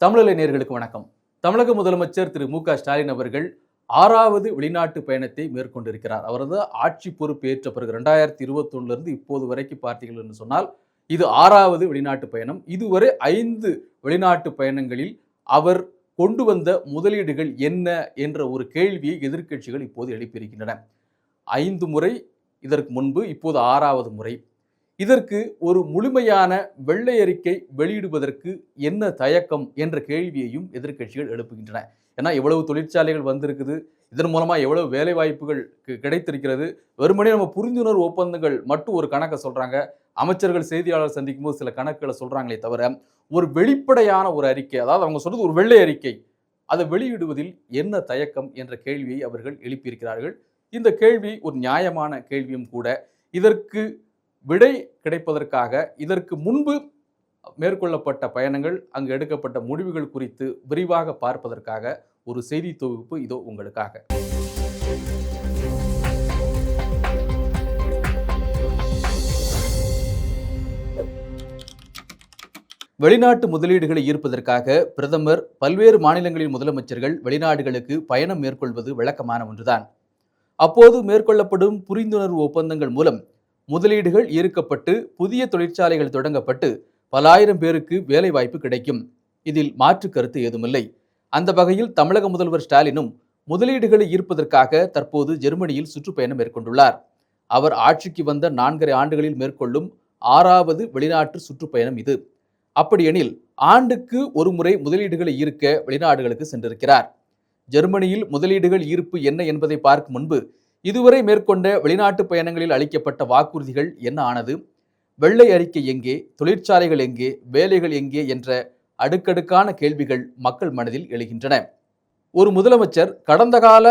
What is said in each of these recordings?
தமிழலை நேயர்களுக்கு வணக்கம். தமிழக முதலமைச்சர் திரு மு.க. ஸ்டாலின் அவர்கள் 6வது வெளிநாட்டு பயணத்தை மேற்கொண்டிருக்கிறார். அவரது ஆட்சி பொறுப்பு ஏற்ற பிறகு 2021 இப்போது வரைக்கும் பார்த்தீர்கள் என்று சொன்னால் இது 6வது வெளிநாட்டு பயணம். இதுவரை 5 வெளிநாட்டு பயணங்களில் அவர் கொண்டு வந்த முதலீடுகள் என்ன என்ற ஒரு கேள்வியை எதிர்க்கட்சிகள் இப்போது எழுப்பியிருக்கின்றன. 5 முறை இதற்கு முன்பு, இப்போது 6வது முறை. இதற்கு ஒரு முழுமையான வெள்ளை அறிக்கை வெளியிடுவதற்கு என்ன தயக்கம் என்ற கேள்வியையும் எதிர்க்கட்சிகள் எழுப்புகின்றன. ஏன்னா எவ்வளவு தொழிற்சாலைகள் வந்திருக்குது, இதன் மூலமா எவ்வளவு வேலை வாய்ப்புகள் கிடைத்திருக்கிறது. வெறுமனே நம்ம புரிந்துணர்வு ஒப்பந்தங்கள் மட்டும் ஒரு கணக்கை சொல்றாங்க. அமைச்சர்கள் செய்தியாளர் சந்திக்கும் போது சில கணக்குகளை சொல்றாங்களே தவிர ஒரு வெளிப்படையான ஒரு அறிக்கை, அதாவது அவங்க சொல்றது ஒரு வெள்ளை அறிக்கை, அதை வெளியிடுவதில் என்ன தயக்கம் என்ற கேள்வியை அவர்கள் எழுப்பியிருக்கிறார்கள். இந்த கேள்வி ஒரு நியாயமான கேள்வியும் கூட. இதற்கு விடை கிடைப்பதற்காக இதற்கு முன்பு மேற்கொள்ளப்பட்ட பயணங்கள், அங்கு எடுக்கப்பட்ட முடிவுகள் குறித்து விரிவாக பார்ப்பதற்காக ஒரு செய்தி தொகுப்பு இதோ உங்களுக்காக. வெளிநாட்டு முதலீடுகளை ஈர்ப்பதற்காக பிரதமர் பல்வேறு மாநிலங்களின் முதலமைச்சர்கள் வெளிநாடுகளுக்கு பயணம் மேற்கொள்வது வழக்கமான ஒன்றுதான். அப்போது மேற்கொள்ளப்படும் புரிந்துணர்வு ஒப்பந்தங்கள் மூலம் முதலீடுகள் ஈர்க்கப்பட்டு புதிய தொழிற்சாலைகள் தொடங்கப்பட்டு பல ஆயிரம் பேருக்கு வேலை வாய்ப்பு கிடைக்கும். இதில் மாற்று கருத்து ஏதுமில்லை. அந்த வகையில் தமிழக முதல்வர் ஸ்டாலினும் முதலீடுகளை ஈர்ப்பதற்காக தற்போது ஜெர்மனியில் சுற்றுப்பயணம் மேற்கொண்டுள்ளார். அவர் ஆட்சிக்கு வந்த 4.5 ஆண்டுகளில் மேற்கொள்ளும் 6வது வெளிநாட்டு சுற்றுப்பயணம் இது. அப்படியெனில் ஆண்டுக்கு ஒரு முறை முதலீடுகளை ஈர்க்க வெளிநாடுகளுக்கு சென்றிருக்கிறார். ஜெர்மனியில் முதலீடுகள் ஈர்ப்பு என்ன என்பதை பார்க்கும் முன்பு இதுவரை மேற்கொண்ட வெளிநாட்டு பயணங்களில் அளிக்கப்பட்ட வாக்குறுதிகள் என்ன ஆனது, வெள்ளை அறிக்கை எங்கே, தொழிற்சாலைகள் எங்கே, வேலைகள் எங்கே என்ற அடுக்கடுக்கான கேள்விகள் மக்கள் மனதில் எழுகின்றன. ஒரு முதலமைச்சர் கடந்த கால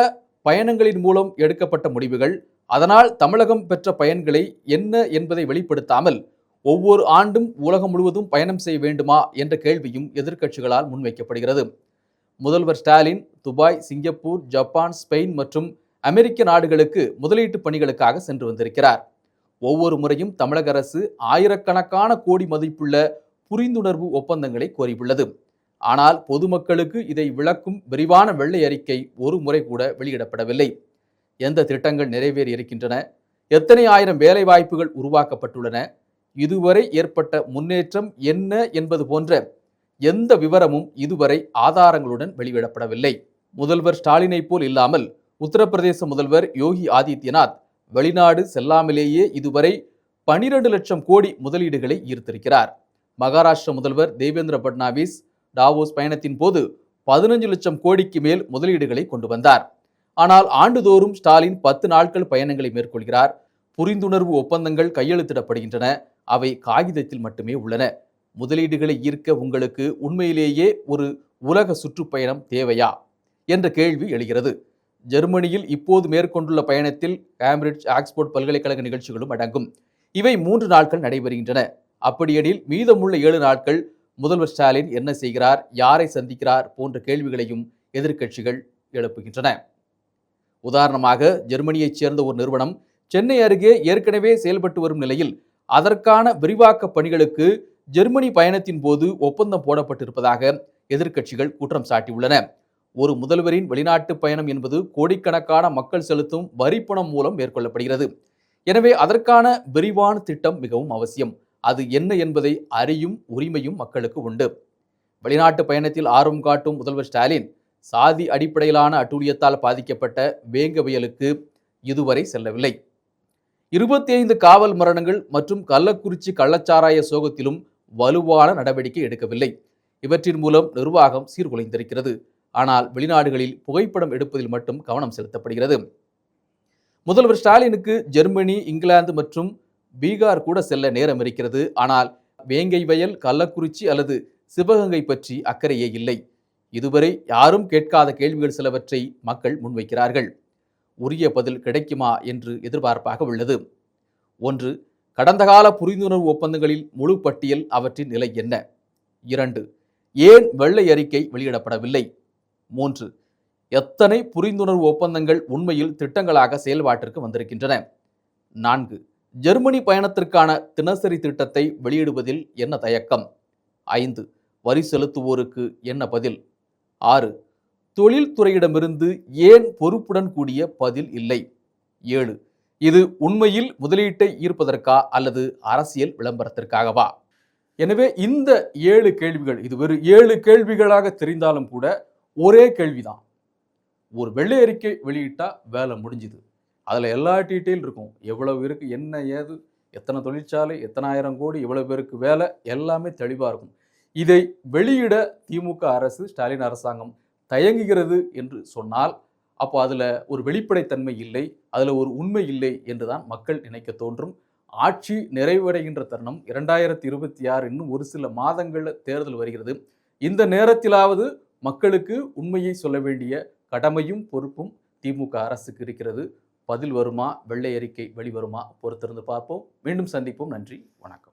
பயணங்களின் மூலம் எடுக்கப்பட்ட முடிவுகள், அதனால் தமிழகம் பெற்ற பயன்களை என்ன என்பதை வெளிப்படுத்தாமல் ஒவ்வொரு ஆண்டும் உலகம் முழுவதும் பயணம் செய்ய வேண்டுமா என்ற கேள்வியும் எதிர்க்கட்சிகளால் முன்வைக்கப்படுகிறது. முதல்வர் Stalin Dubai, Singapore, Japan, Spain மற்றும் அமெரிக்க நாடுகளுக்கு முதலீட்டு பணிகளுக்காக சென்று வந்திருக்கிறார். ஒவ்வொரு முறையும் தமிழக அரசு ஆயிரக்கணக்கான கோடி மதிப்புள்ள புரிந்துணர்வு ஒப்பந்தங்களை கோரியுள்ளது. ஆனால் பொதுமக்களுக்கு இதை விளக்கும் விரிவான வெள்ளை அறிக்கை ஒரு முறை கூட வெளியிடப்படவில்லை. எந்த திட்டங்கள் நிறைவேறி இருக்கின்றன, எத்தனை ஆயிரம் வேலை வாய்ப்புகள் உருவாக்கப்பட்டுள்ளன, இதுவரை ஏற்பட்ட முன்னேற்றம் என்ன என்பது போன்ற எந்த விவரமும் இதுவரை ஆதாரங்களுடன் வெளியிடப்படவில்லை. முதல்வர் ஸ்டாலினை போல் இல்லாமல் உத்தரப்பிரதேச முதல்வர் யோகி ஆதித்யநாத் வெளிநாடு செல்லாமலேயே இதுவரை 12 லட்சம் கோடி முதலீடுகளை ஈர்த்திருக்கிறார். மகாராஷ்டிர முதல்வர் தேவேந்திர பட்னாவிஸ் டாவோஸ் பயணத்தின் போது 15 லட்சம் கோடிக்கு மேல் முதலீடுகளை கொண்டு வந்தார். ஆனால் ஆண்டுதோறும் ஸ்டாலின் 10 நாட்கள் பயணங்களை மேற்கொள்கிறார். புரிந்துணர்வு ஒப்பந்தங்கள் கையெழுத்திடப்படுகின்றன. அவை காகிதத்தில் மட்டுமே உள்ளன. முதலீடுகளை ஈர்க்க உங்களுக்கு உண்மையிலேயே ஒரு உலக சுற்றுப்பயணம் தேவையா என்ற கேள்வி எழுகிறது. ஜெர்மனியில் இப்போது மேற்கொண்டுள்ள பயணத்தில் கேம்பிரிட்ஜ், ஆக்ஸ்போர்ட் பல்கலைக்கழக நிகழ்ச்சிகளும் அடங்கும். இவை 3 நாட்கள் நடைபெறுகின்றன. அப்படியெனில் மீதமுள்ள 7 நாட்கள் முதல்வர் ஸ்டாலின் என்ன செய்கிறார், யாரை சந்திக்கிறார் போன்ற கேள்விகளையும் எதிர்க்கட்சிகள் எழுப்புகின்றன. உதாரணமாக, ஜெர்மனியைச் சேர்ந்த ஒரு நிறுவனம் சென்னை அருகே ஏற்கனவே செயல்பட்டு வரும் நிலையில் அதற்கான விரிவாக்க பணிகளுக்கு ஜெர்மனி பயணத்தின் போது ஒப்பந்தம் போடப்பட்டிருப்பதாக எதிர்க்கட்சிகள் குற்றம் சாட்டியுள்ளன. ஒரு முதல்வரின் வெளிநாட்டு பயணம் என்பது கோடிக்கணக்கான மக்கள் செலுத்தும் வரிப்பணம் மூலம் மேற்கொள்ளப்படுகிறது. எனவே அதற்கான விரிவான திட்டம் மிகவும் அவசியம். அது என்ன என்பதை அறியும் உரிமையும் மக்களுக்கு உண்டு. வெளிநாட்டு பயணத்தில் ஆர்வம் காட்டும் முதல்வர் ஸ்டாலின் சாதி அடிப்படையிலான அட்டூழியத்தால் பாதிக்கப்பட்ட வேங்கவயலுக்கு இதுவரை செல்லவில்லை. 25 காவல் மரணங்கள் மற்றும் கள்ளக்குறிச்சி கள்ளச்சாராய சோகத்திலும் வலுவான நடவடிக்கை எடுக்கவில்லை. இவற்றின் மூலம் நிர்வாகம் சீர்குலைந்திருக்கிறது. ஆனால் வெளிநாடுகளில் புகைப்படம் எடுப்பதில் மட்டும் கவனம் செலுத்தப்படுகிறது. முதல்வர் ஸ்டாலினுக்கு ஜெர்மனி, இங்கிலாந்து மற்றும் பீகார் கூட செல்ல நேரம் இருக்கிறது. ஆனால் வேங்கை வயல், கள்ளக்குறிச்சி அல்லது சிவகங்கை பற்றி அக்கறையே இல்லை. இதுவரை யாரும் கேட்காத கேள்விகள் சிலவற்றை மக்கள் முன்வைக்கிறார்கள். உரிய பதில் கிடைக்குமா என்று எதிர்பார்ப்பாக உள்ளது. 1. கடந்த கால புரிந்துணர்வு ஒப்பந்தங்களில் முழு பட்டியல், அவற்றின் நிலை என்ன? 2. ஏன் வெள்ளை அறிக்கை வெளியிடப்படவில்லை? 3. எத்தனை புரிந்துணர்வு ஒப்பந்தங்கள் உண்மையில் திட்டங்களாக செயல்பாட்டிற்கு வந்திருக்கின்றன? 4. ஜெர்மனி பயணத்திற்கான தினசரி திட்டத்தை வெளியிடுவதில் என்ன தயக்கம்? 5. வரி செலுத்துவோருக்கு என்ன பதில்? 6. தொழில்துறையிடமிருந்து ஏன் பொறுப்புடன் கூடிய பதில் இல்லை? 7. இது உண்மையில் முதலீட்டை ஈர்ப்பதற்கா அல்லது அரசியல் விளம்பரத்திற்காகவா? எனவே இந்த 7 கேள்விகள், இது வெறும் 7 கேள்விகளாக தெரிந்தாலும் கூட ஒரே கேள்விதான். ஒரு வெள்ளை அறிக்கை வெளியிட்டா வேலை முடிஞ்சுது. அதுல எல்லா டீட்டெயில் இருக்கும். எவ்வளவு இருக்கு, என்ன ஏது, எத்தனை தொழிற்சாலை, எத்தனை ஆயிரம் கோடி, இவ்வளவு பேருக்கு வேலை, எல்லாமே தெளிவா இருக்கும். இதை வெளியிட திமுக அரசு, ஸ்டாலின் அரசாங்கம் தயங்குகிறது என்று சொன்னால், அப்போ அதுல ஒரு வெளிப்படைத்தன்மை இல்லை, அதுல ஒரு உண்மை இல்லை என்றுதான் மக்கள் நினைக்க தோன்றும். ஆட்சி நிறைவடைகின்ற தருணம் 2026, இன்னும் ஒரு சில மாதங்கள்ல தேர்தல் வருகிறது. இந்த நேரத்திலாவது மக்களுக்கு உண்மையை சொல்ல வேண்டிய கடமையும் பொறுப்பும் திமுக அரசுக்கு இருக்கிறது. பதில் வருமா, வெள்ளை அறிக்கை வெளிவருமா, பொறுத்திருந்து பார்ப்போம். மீண்டும் சந்திப்போம். நன்றி, வணக்கம்.